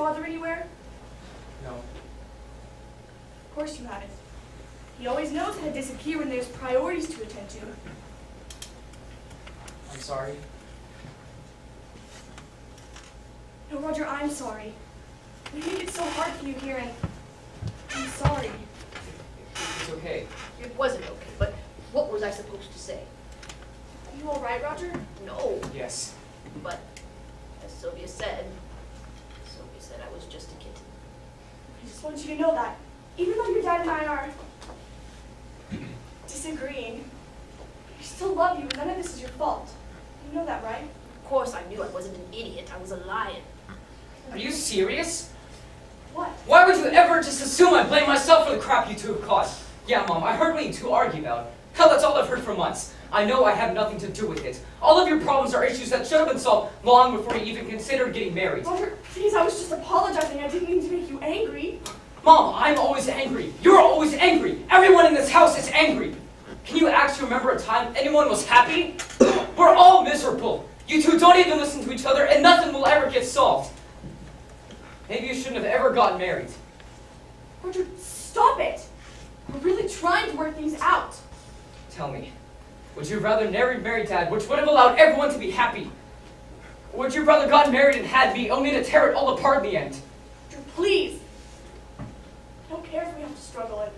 father anywhere? No. Of course you haven't. He always knows how to disappear when there's priorities to attend to. I'm sorry. No, Roger, I'm sorry. We made it so hard for you here, and I'm sorry. It's okay. It wasn't okay, but what was I supposed to say? Are you all right, Roger? No, Yes. but as Sylvia said I was just a kitten. I just want you to know that, even though your dad and I are disagreeing, I still love you, and none of this is your fault. You know that, right? Of course I knew I wasn't an idiot. I was a lion. Are you serious? What? Why would you ever just assume I blame myself for the crap you two have caused? Yeah, Mom, I heard what you two argue about. Hell, that's all I've heard for months. I know I have nothing to do with it. All of your problems are issues that should have been solved long before you even considered getting married. Roger, please, I was just apologizing. I didn't mean to make you angry. Mom, I'm always angry. You're always angry. Everyone in this house is angry. Can you actually remember a time anyone was happy? We're all miserable. You two don't even listen to each other, and nothing will ever get solved. Maybe you shouldn't have ever gotten married. Roger, stop it. We're really trying to work things out. Tell me, would you rather marry Dad, which would have allowed everyone to be happy? Or would you rather gotten married and had me, only to tear it all apart in the end? Roger, please. I don't care if we have to struggle. I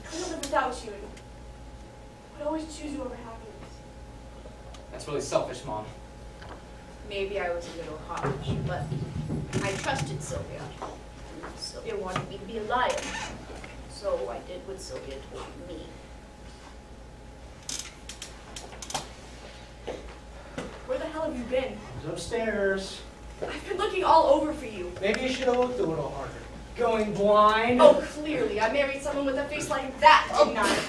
couldn't live without you. And I'd always choose you over happiness. That's really selfish, Mom. Maybe I was a little harsh, but I trusted Sylvia. Sylvia wanted me to be a lion, so I did what Sylvia told me. Where the hell have you been? I was upstairs. I've been looking all over for you. Maybe you should have looked a little harder. Going blind? Oh, clearly. I married someone with a face like that, didn't I?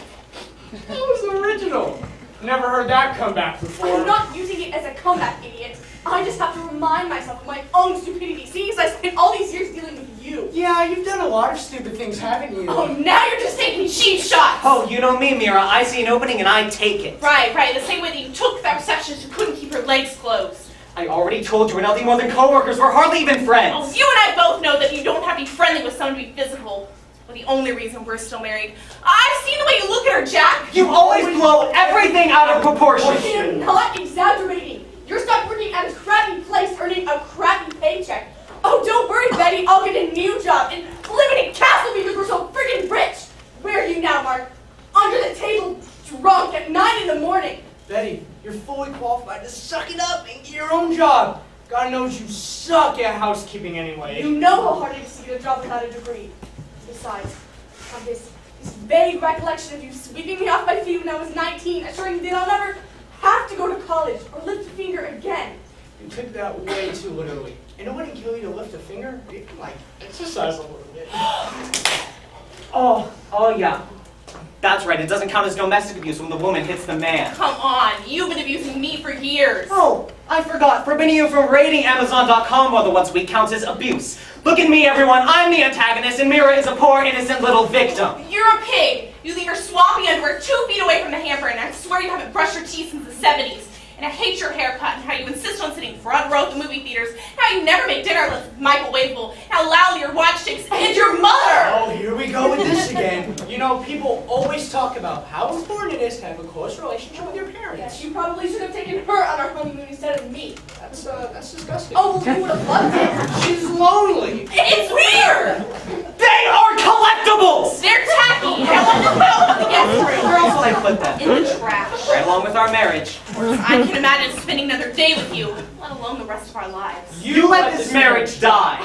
That was original. Never heard that comeback before. I'm not using it as a comeback, idiot. I just have to remind myself of my own stupidity, seeing as I spent all these years dealing with you. Yeah, you've done a lot of stupid things, haven't you? Oh, now you're just taking cheap shots! Oh, you know me, Meera. I see an opening and I take it. Right, the same way that you took that receptionist who couldn't keep her legs closed. I already told you we're nothing more than co-workers. We're hardly even friends. Oh, you and I both know that you don't have to be friendly with someone to be physical. But the only reason we're still married. I've seen the way you look at her, Jack! You always blow everything out of proportion. I'm not exaggerating. You're stuck working at a crappy place earning a crappy paycheck. Oh, don't worry, Betty. I'll get a new job and live in a castle because we're so freaking rich. Where are you now, Mark? Under the table, drunk at 9 in the morning. Betty, you're fully qualified to suck it up and get your own job. God knows you suck at housekeeping anyway. You know how hard it is to get a job without a degree. Besides, I have this vague recollection of you sweeping me off my feet when I was 19, assuring me that I'll never have to go to college or lift a finger again. You took that way too literally. And it wouldn't kill you to lift a finger. You can, exercise a little bit. Oh yeah. That's right. It doesn't count as domestic abuse when the woman hits the man. Come on, you've been abusing me for years. Oh, I forgot. Forbidding you from raiding Amazon.com more than once a week counts as abuse. Look at me, everyone. I'm the antagonist, and Meera is a poor, innocent little victim. You're a pig. You leave your swampy underwear 2 feet away from the hamper, and I swear you haven't brushed your teeth since the 70s. And I hate your haircut and how you insist on sitting front row at the movie theaters, how you never make dinner unless it's microwavable, how loudly your watch ticks, and your mother! Oh, here we go with this again. You know, people always talk about how important it is to have a close relationship with your parents. Yes, you probably should have taken her on our honeymoon instead of me. That's disgusting. Oh, you would have loved it. She's lonely. It's weird! They are collectibles! They're tacky! I want to put in the guest room. Where else will I put them? In the trash. Right along with our marriage. I can imagine spending another day with you, let alone the rest of our lives. You let this marriage die.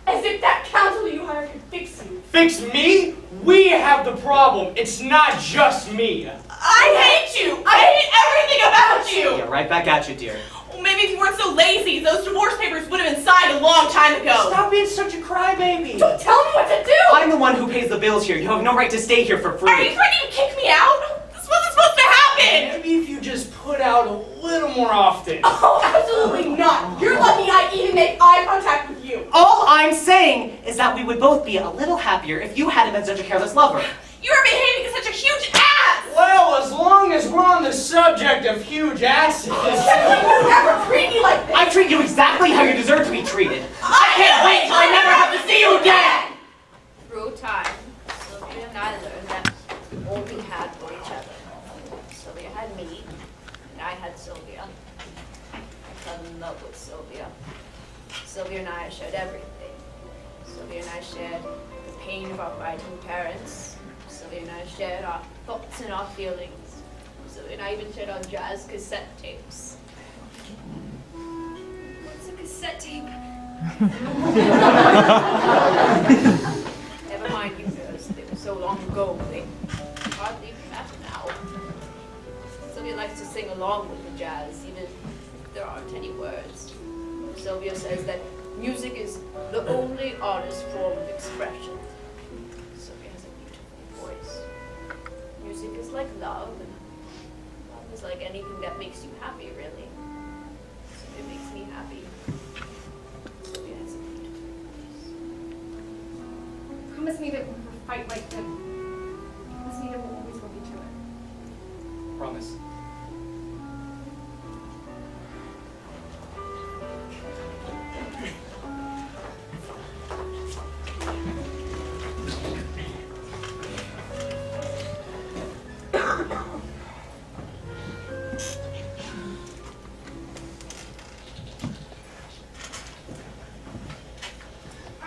As if that counselor you hired could fix you. Fix me? We have the problem. It's not just me. I hate you! I hate everything about you! Yeah, right back at you, dear. Well, maybe if you weren't so lazy, those divorce papers would have been signed a long time ago. Stop being such a crybaby. Don't tell me what to do! I'm the one who pays the bills here. You have no right to stay here for free. Are you threatening to kick me out? This wasn't supposed to happen! Maybe if you just put out a little more often. Oh, absolutely not. You're lucky I even make eye contact with you. All I'm saying is that we would both be a little happier if you hadn't been such a careless lover. You are behaving as such a huge ass! Well, as long as we're on the subject of huge asses. You never treat me like this. I treat you exactly how you deserve to be treated. I can't wait till I never have to see you again! Through time, Sylvia and I learned that all we had were each other. Sylvia had me, and I had Sylvia. I fell in love with Sylvia. Sylvia and I shared everything. Sylvia and I shared the pain of our fighting parents. Sylvia and I shared our thoughts and our feelings. Sylvia and I even shared our jazz cassette tapes. What's a cassette tape? Never mind you girls, they were so long ago, they hardly even matter now. Sylvia likes to sing along with the jazz, even if there aren't any words. Sylvia says that music is the only honest form of expression. Sylvia has a beautiful voice. Music is like love, and love is like anything that makes you happy, really. Sylvia makes me happy. Sylvia has a beautiful voice. Promise me that we'll never fight like them. Promise me that we'll always love each other. Promise. I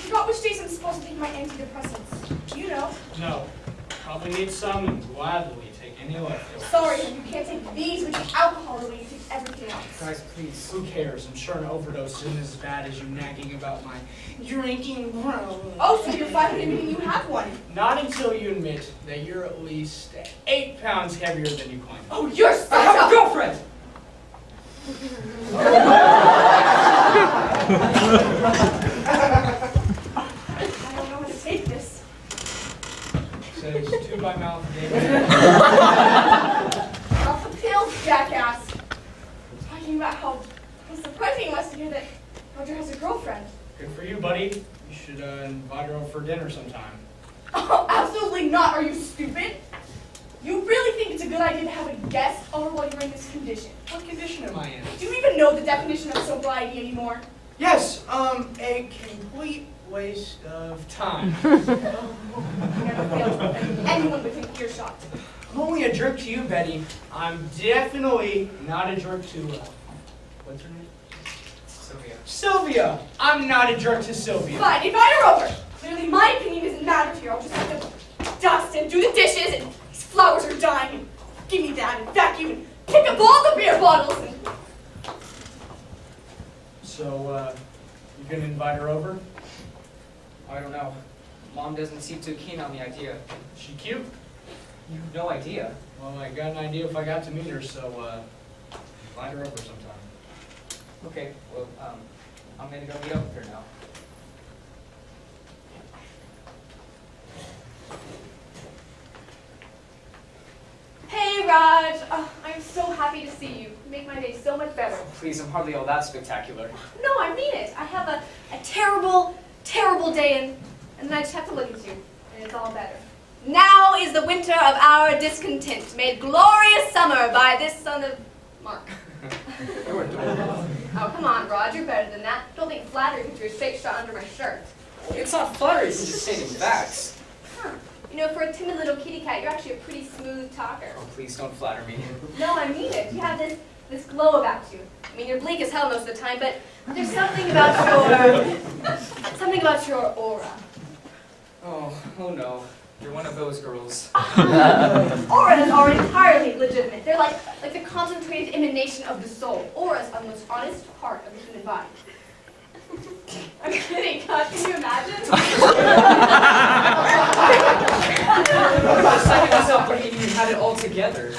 forgot which days I'm supposed to take my antidepressants. Do you know? No. Probably need some and gladly take any left. Sorry, you can't take these, which is alcohol, the way you take everything else. Guys, please. Who cares? I'm sure an overdose isn't as bad as you nagging about my drinking problem. Oh, so you're finally admitting you have one. Not until you admit that you're at least 8 pounds heavier than you claim. Oh, you're such I have a a... girlfriend! I don't know how to take this. Says 2 by mouth, David. Off the pills, jackass. Talking about how surprising it was to hear that Roger has a girlfriend. Good for you, buddy. You should invite her over for dinner sometime. Oh, absolutely not. Are you stupid? You really think it's a good idea to have a guest over while you're in this condition? What condition am I in? Do you even know the definition of sobriety anymore? Yes, a complete waste of time. I never failed to offend anyone within earshot. I'm only a jerk to you, Betty. I'm definitely not a jerk to, what's her name? Sylvia. Sylvia! I'm not a jerk to Sylvia. Fine, invite her over. Clearly my opinion doesn't matter to you. I'll just have to dust and do the dishes, and these flowers are dying. And give me that, and vacuum, and pick up all the beer bottles, and... So, you gonna invite her over? I don't know. Mom doesn't seem too keen on the idea. Is she cute? You have no idea. Well, I got an idea if I got to meet her, so, invite her over sometime. Okay, well, I'm gonna go meet up with her now. Hey, Raj. I'm so happy to see you. You make my day so much better. Please, I'm hardly all that spectacular. No, I mean it. I have a terrible, terrible day, and then I just have to look at you, and it's all better. Now is the winter of our discontent, made glorious summer by this son of Mark. You're adorable. Oh, come on, Raj, you're better than that. Don't think flattery because you're a straight shot under my shirt. It's not flattery, it's just stating facts. Huh. You know, for a timid little kitty cat, you're actually a pretty smooth talker. Oh, please don't flatter me. No, I mean it. You have this glow about you. I mean, you're bleak as hell most of the time, but there's something about your aura. Oh no. You're one of those girls. Auras are entirely legitimate. They're like the concentrated emanation of the soul. Auras are the most honest part of the human body. I'm kidding, God. Can you imagine? For a second I was thinking you had it all together.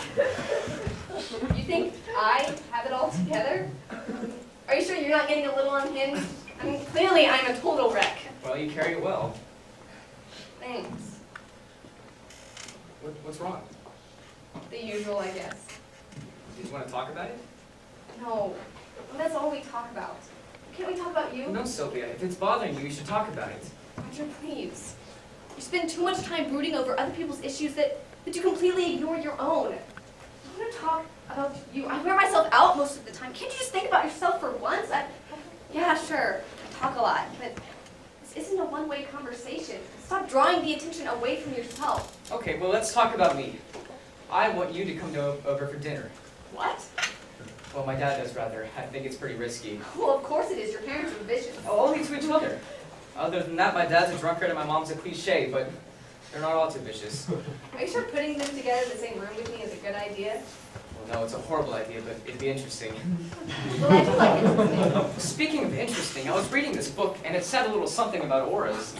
You think I have it all together? Are you sure you're not getting a little unhinged? I mean, clearly I'm a total wreck. Well, you carry it well. Thanks. What's wrong? The usual, I guess. Do you want to talk about it? No. Well, that's all we talk about. Can't we talk about you? No, Sylvia. If it's bothering you, you should talk about it. Roger, please. You spend too much time brooding over other people's issues that you completely ignore your own. I want to talk about you. I wear myself out most of the time. Can't you just think about yourself for once? Yeah, sure. I talk a lot, but this isn't a one-way conversation. Stop drawing the attention away from yourself. Okay, well, let's talk about me. I want you to come over for dinner. What? Well, my dad does, rather. I think it's pretty risky. Well, of course it is. Your parents are vicious. Oh, only to each other. Other than that, my dad's a drunkard and my mom's a cliche, but they're not all too vicious. Are you sure putting them together in the same room with me is a good idea? Well, no, it's a horrible idea, but it'd be interesting. Well, I do like interesting. Speaking of interesting, I was reading this book, and it said a little something about auras.